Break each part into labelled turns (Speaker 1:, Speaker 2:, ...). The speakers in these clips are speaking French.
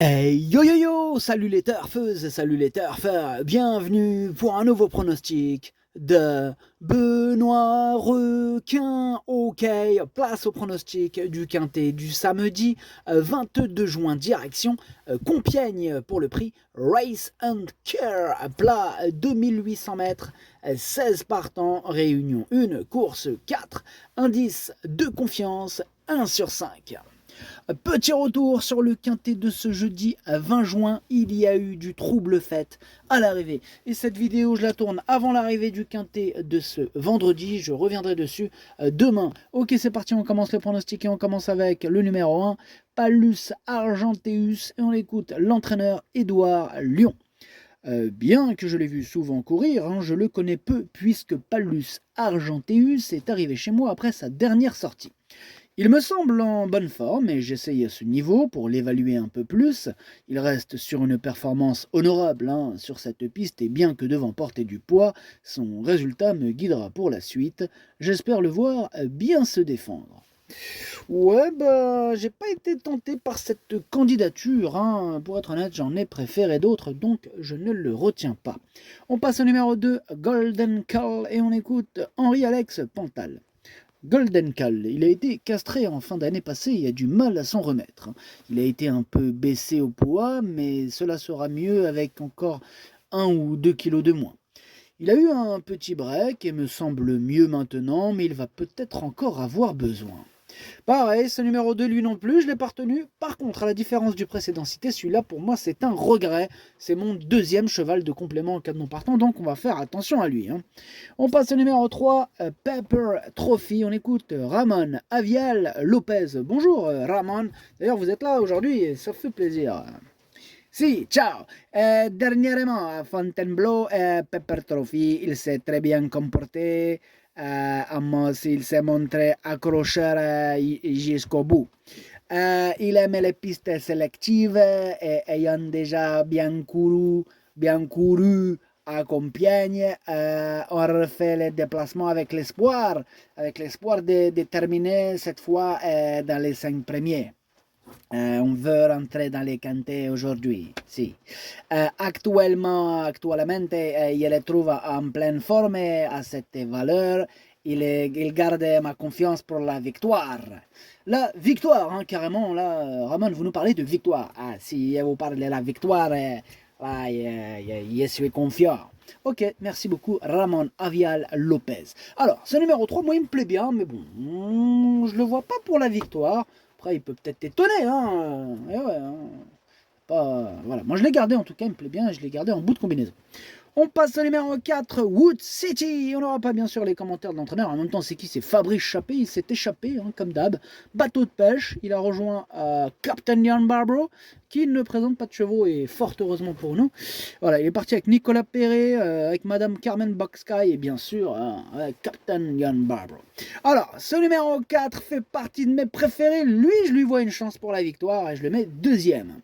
Speaker 1: Hey yo yo yo, salut les turfeuses, salut les turfeurs, bienvenue pour un nouveau pronostic de Benoît Requin. Ok, place au pronostic du quintet du samedi 22 juin, direction Compiègne pour le prix Race and Care, plat 2800 mètres, 16 partants, réunion 1, course 4, indice de confiance 1 sur 5. Petit retour sur le quintet de ce jeudi 20 juin, il y a eu du trouble fait à l'arrivée. Et cette vidéo, je la tourne avant l'arrivée du quintet de ce vendredi, je reviendrai dessus demain. Ok, c'est parti, on commence le pronostic et on commence avec le numéro 1, Palus Argenteus, et on écoute l'entraîneur Édouard Lyon. Bien que je l'ai vu souvent courir, je le connais peu puisque Palus Argenteus est arrivé chez moi après sa dernière sortie. Il me semble en bonne forme et j'essaye à ce niveau pour l'évaluer un peu plus. Il reste sur une performance honorable sur cette piste et bien que devant porter du poids, son résultat me guidera pour la suite. J'espère le voir bien se défendre. Ouais, j'ai pas été tenté par cette candidature. Pour être honnête, j'en ai préféré d'autres, donc je ne le retiens pas. On passe au numéro 2, Golden Call, et on écoute Henri-Alex Pantal. Golden Cal, il a été castré en fin d'année passée et a du mal à s'en remettre. Il a été un peu baissé au poids, mais cela sera mieux avec encore 1 ou 2 kilos de moins. Il a eu un petit break et me semble mieux maintenant, mais il va peut-être encore avoir besoin. Pareil, ce numéro 2, lui non plus, je l'ai pas retenu. Par contre, à la différence du précédent cité, celui-là, pour moi, c'est un regret. C'est mon deuxième cheval de complément en cas de non partant, donc on va faire attention à lui. On passe au numéro 3, Pepper Trophy. On écoute Ramon Avial Lopez. Bonjour Ramon. D'ailleurs, vous êtes là aujourd'hui et ça fait plaisir. Si, ciao. Dernièrement, à Fontainebleau, Pepper Trophy, il s'est très bien comporté. Amos, il s'est montré accrocheur jusqu'au bout. Il aime les pistes sélectives et ayant déjà bien couru à Compiègne, on refait les déplacements avec l'espoir de terminer cette fois dans les 5 premiers. On veut rentrer dans les quintets aujourd'hui, si. Actuellement, il le trouve en pleine forme et à cette valeur. Il garde ma confiance pour la victoire. La victoire, carrément, là, Ramon, vous nous parlez de victoire. Ah, si vous parlez de la victoire, là, je suis confiant. Ok, merci beaucoup, Ramon Avial Lopez. Alors, ce numéro 3, moi, il me plaît bien, mais bon, je le vois pas pour la victoire. Après, il peut peut-être étonner, voilà. Moi, je l'ai gardé, en tout cas, il me plaît bien, je l'ai gardé en bout de combinaison. On passe au numéro 4, Wood City. On n'aura pas bien sûr les commentaires de l'entraîneur. En même temps, c'est qui? C'est Fabrice Chappé. Il s'est échappé, comme d'hab. Bateau de pêche. Il a rejoint Captain Jan Barbaro, qui ne présente pas de chevaux et fort heureusement pour nous. Voilà, il est parti avec Nicolas Perret, avec Madame Carmen Boxky et bien sûr avec Captain Jan Barbaro. Alors, ce numéro 4 fait partie de mes préférés. Lui, je lui vois une chance pour la victoire et je le mets deuxième.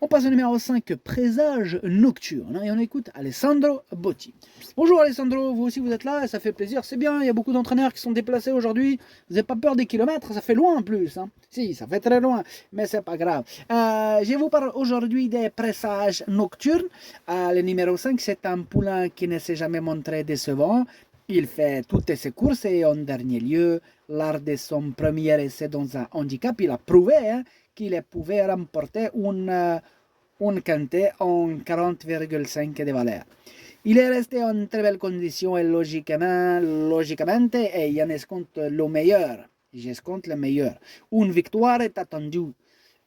Speaker 1: On passe au numéro 5, Présage Nocturne, et on écoute Alessandro Botti. Bonjour Alessandro, vous aussi vous êtes là, et ça fait plaisir, c'est bien, il y a beaucoup d'entraîneurs qui sont déplacés aujourd'hui, vous n'avez pas peur des kilomètres, ça fait loin en plus, Si, ça fait très loin, mais c'est pas grave. Je vous parle aujourd'hui des Présages Nocturnes. Le numéro 5, c'est un poulain qui ne s'est jamais montré décevant. Il fait toutes ses courses et en dernier lieu, lors de son premier essai dans un handicap, il a prouvé qu'il pouvait remporter un quintet en 40,5 de valeur. Il est resté en très belle condition et logiquement et il en escompte le meilleur. J'escompte le meilleur. Une victoire est attendue.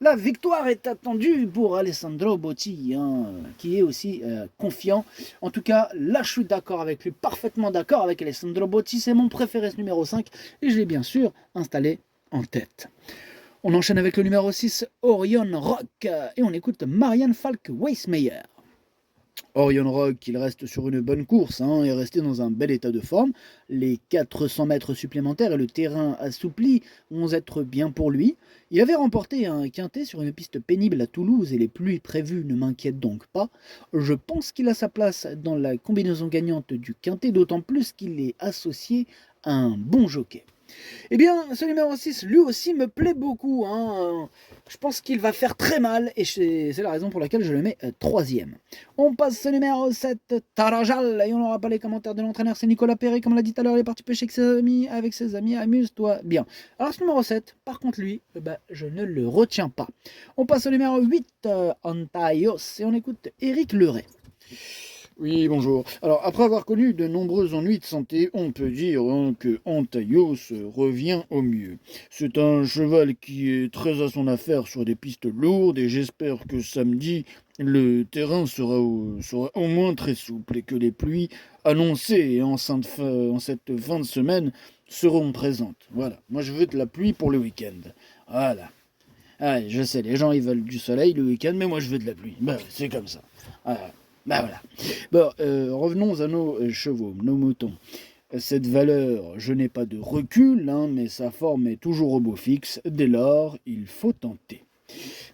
Speaker 1: La victoire est attendue pour Alessandro Botti, qui est aussi confiant. En tout cas, là, je suis d'accord avec lui, parfaitement d'accord avec Alessandro Botti. C'est mon préféré, ce numéro 5, et je l'ai bien sûr installé en tête. On enchaîne avec le numéro 6, Orion Rock, et on écoute Marianne Falk-Weissmeyer. Orion Rock, il reste sur une bonne course, est resté dans un bel état de forme. Les 400 mètres supplémentaires et le terrain assoupli vont être bien pour lui. Il avait remporté un quintet sur une piste pénible à Toulouse et les pluies prévues ne m'inquiètent donc pas. Je pense qu'il a sa place dans la combinaison gagnante du quintet, d'autant plus qu'il est associé à un bon jockey. Eh bien, ce numéro 6, lui aussi me plaît beaucoup. Hein. Je pense qu'il va faire très mal et c'est la raison pour laquelle je le mets troisième. On passe au numéro 7, Tarajal. Et on n'aura pas les commentaires de l'entraîneur, c'est Nicolas Perret. Comme l'a dit tout à l'heure, il est parti pêcher avec ses amis. Amuse-toi bien. Alors, ce numéro 7, par contre, lui, je ne le retiens pas. On passe au numéro 8, Antaios. Et on écoute Éric Leray.
Speaker 2: Oui, bonjour. Alors, après avoir connu de nombreux ennuis de santé, on peut dire que Antaios revient au mieux. C'est un cheval qui est très à son affaire sur des pistes lourdes et j'espère que samedi, le terrain sera au moins très souple et que les pluies annoncées en cette fin de semaine seront présentes. Voilà, moi je veux de la pluie pour le week-end. Voilà. Ah, je sais, les gens ils veulent du soleil le week-end, mais moi je veux de la pluie. C'est comme ça. Voilà. Voilà. Bon, revenons à nos chevaux, nos moutons. Cette valeur, je n'ai pas de recul, hein, mais sa forme est toujours au beau fixe. Dès lors, il faut tenter.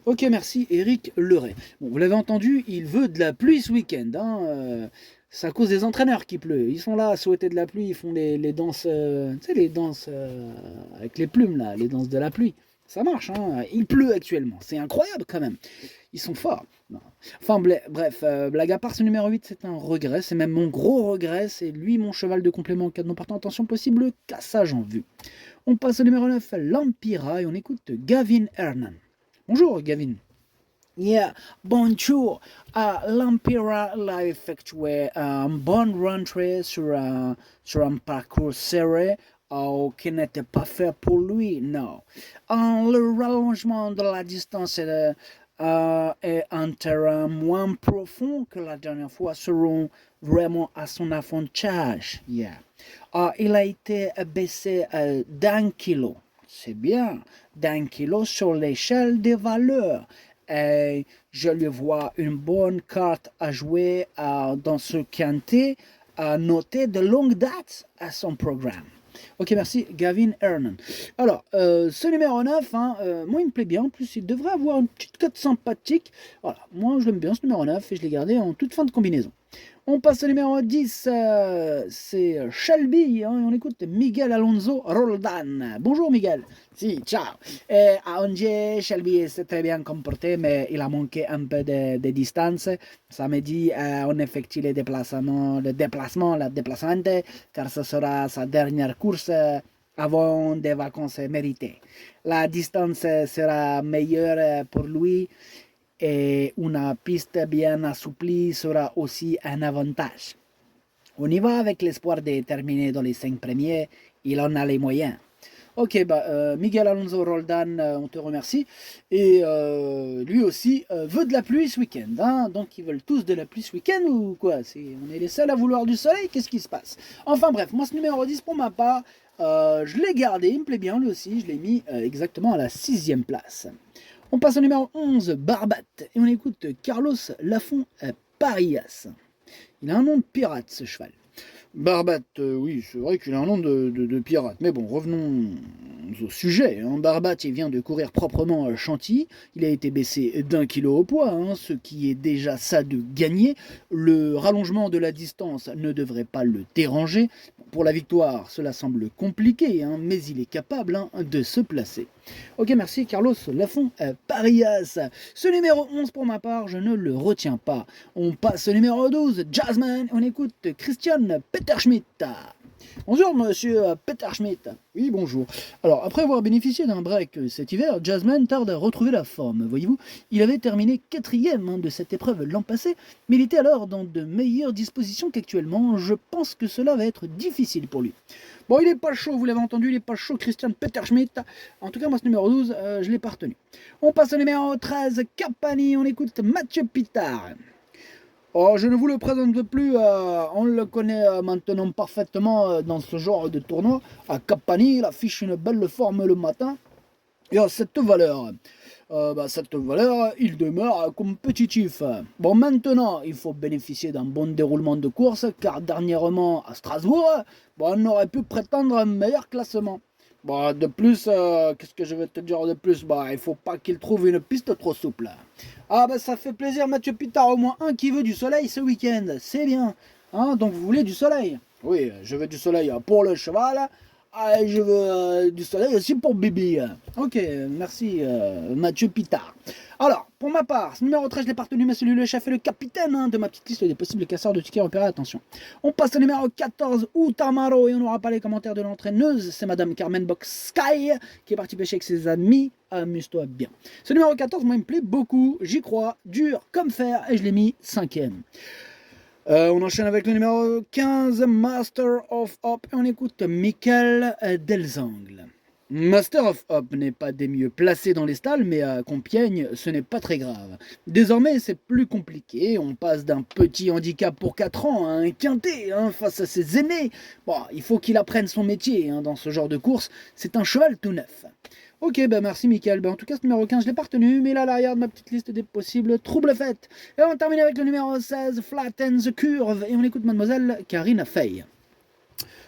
Speaker 1: Ok, merci Éric Leray. Bon, vous l'avez entendu, il veut de la pluie ce week-end. Hein, c'est à cause des entraîneurs qui pleut. Ils sont là à souhaiter de la pluie, ils font les danses, tu sais, les danses avec les plumes, là, les danses de la pluie. Ça marche, hein. Il pleut actuellement. C'est incroyable quand même. Ils sont forts. Non. Enfin, bref, blague à part, ce numéro 8, c'est un regret. C'est même mon gros regret. C'est lui, mon cheval de complément en cas de non partant. Attention, possible cassage en vue. On passe au numéro 9, l'Empira, et on écoute Gavin Hernan. Bonjour, Gavin. Yeah, bonjour. L'Empira l'a effectué un bon rentrée sur un parcours serré qui n'était pas fait pour lui, non. Le rallongement de la distance est un terrain moins profond que la dernière fois seront vraiment à son avantage. Yeah. Il a été baissé d'1 kilo. C'est bien, d'1 kilo sur l'échelle des valeurs. Et je lui vois une bonne carte à jouer dans ce quintet noté de longue date à son programme. Ok, merci, Gavin Hernan. Alors, ce numéro 9, hein, moi il me plaît bien. En plus, il devrait avoir une petite cote sympathique. Voilà, moi je l'aime bien ce numéro 9 et je l'ai gardé en toute fin de combinaison. On passe au numéro 10, c'est Shelby, hein, et on écoute Miguel Alonso Roldan. Bonjour Miguel.
Speaker 3: Si, ciao. À Angers, Shelby s'est très bien comporté, mais il a manqué un peu de distance. Samedi, on effectue le déplacement, car ce sera sa dernière course avant des vacances méritées. La distance sera meilleure pour lui et une piste bien assouplie sera aussi un avantage. On y va avec l'espoir de terminer dans les 5 premiers, il en a les moyens.
Speaker 1: Ok, Miguel Alonso Roldan, on te remercie. Et lui aussi veut de la pluie ce week-end. Hein, donc ils veulent tous de la pluie ce week-end ou quoi? On est les seuls à vouloir du soleil? Qu'est-ce qui se passe? Enfin bref, moi ce numéro 10 pour ma part, je l'ai gardé, il me plaît bien lui aussi. Je l'ai mis exactement à la 6e place. On passe au numéro 11, Barbat, et on écoute Carlos Lafont Parias. Il a un nom de pirate ce cheval.
Speaker 2: Barbat, oui, c'est vrai qu'il a un nom de pirate. Mais bon, revenons au sujet. Hein. Barbat, il vient de courir proprement à Chantilly. Il a été baissé d'1 kilo au poids, hein, ce qui est déjà ça de gagner. Le rallongement de la distance ne devrait pas le déranger. Pour la victoire, cela semble compliqué, hein, mais il est capable de se placer. Ok, merci Carlos Lafont Parias. Ce numéro 11 pour ma part, je ne le retiens pas. On passe au numéro 12, Jazzman. On écoute Christian Peterschmidt. Bonjour monsieur Peterschmidt. Oui, bonjour.
Speaker 1: Alors, après avoir bénéficié d'un break cet hiver, Jazzman tarde à retrouver la forme. Voyez-vous, il avait terminé 4e de cette épreuve l'an passé, mais il était alors dans de meilleures dispositions qu'actuellement. Je pense que cela va être difficile pour lui. Bon, il est pas chaud, vous l'avez entendu, il est pas chaud, Christian Peterschmidt. En tout cas, moi, ce numéro 12, je l'ai pas retenu. On passe au numéro 13, Carpani, on écoute Mathieu Pitard. Oh, je ne vous le présente plus, on le connaît maintenant parfaitement dans ce genre de tournoi. À Capani, il affiche une belle forme le matin. Et à cette valeur, il demeure compétitif. Bon, maintenant, il faut bénéficier d'un bon déroulement de course, car dernièrement, à Strasbourg, on aurait pu prétendre un meilleur classement. Bon, de plus, qu'est-ce que je vais te dire de plus? Il faut pas qu'il trouve une piste trop souple. Ah ça fait plaisir Mathieu Pitard, au moins un qui veut du soleil ce week-end, c'est bien. Hein, donc vous voulez du soleil?
Speaker 2: Oui, je veux du soleil pour le cheval,
Speaker 3: Ah, je veux du soleil aussi pour Bibi. Ok, merci Mathieu Pitard. Alors, pour ma part, ce numéro 13, je l'ai pas retenu, mais celui le chef et le capitaine de ma petite liste des possibles casseurs de tickets repérés. Attention. On passe au numéro 14, Utamaro, et on n'aura pas les commentaires de l'entraîneuse. C'est Madame Carmen Box Sky qui est partie pêcher avec ses amis. Amuse-toi bien. Ce numéro 14, moi, il me plaît beaucoup. J'y crois, dur comme fer, et je l'ai mis 5ème. On enchaîne avec le numéro 15, Master of Hop, et on écoute Michael Delzangle. Master of Hop n'est pas des mieux placés dans les stalles, mais à Compiègne, ce n'est pas très grave. Désormais, c'est plus compliqué. On passe d'un petit handicap pour 4 ans à un quintet face à ses aînés. Bon, il faut qu'il apprenne son métier dans ce genre de course. C'est un cheval tout neuf. Ok, merci Mickaël. En tout cas, ce numéro 15, je l'ai pas retenu, mais là, à l'arrière de ma petite liste des possibles troubles faites. Et on termine avec le numéro 16, Flatten the Curve, et on écoute Mademoiselle Karina Fey.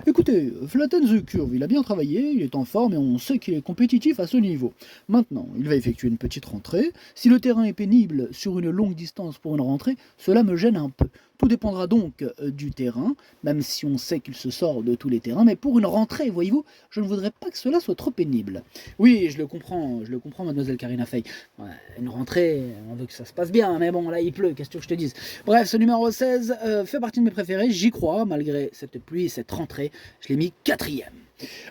Speaker 3: Écoutez, Flatten the Curve, il a bien travaillé, il est en forme et on sait qu'il est compétitif à ce niveau. Maintenant, il va effectuer une petite rentrée. Si le terrain est pénible sur une longue distance pour une rentrée, cela me gêne un peu. Tout dépendra donc du terrain, même si on sait qu'il se sort de tous les terrains, mais pour une rentrée, voyez-vous, je ne voudrais pas que cela soit trop pénible. Oui, je le comprends, Mademoiselle Karina Fey. Ouais, une rentrée, on veut que ça se passe bien, mais bon, là il pleut, qu'est-ce que je te dise. Bref, ce numéro 16 fait partie de mes préférés, j'y crois, malgré cette pluie et cette rentrée, je l'ai mis 4ème.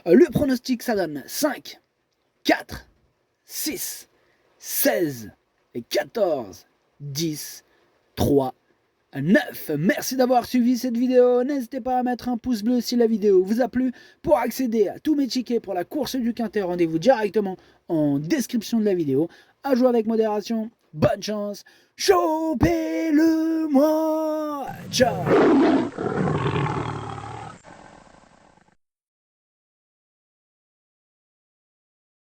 Speaker 3: Le pronostic, ça donne 5, 4, 6, 16 et 14, 10, 3, 9. Merci d'avoir suivi cette vidéo. N'hésitez pas à mettre un pouce bleu si la vidéo vous a plu. Pour accéder à tous mes tickets pour la course du Quintet, rendez-vous directement en description de la vidéo. À jouer avec modération. Bonne chance. Chopez-le-moi. Ciao.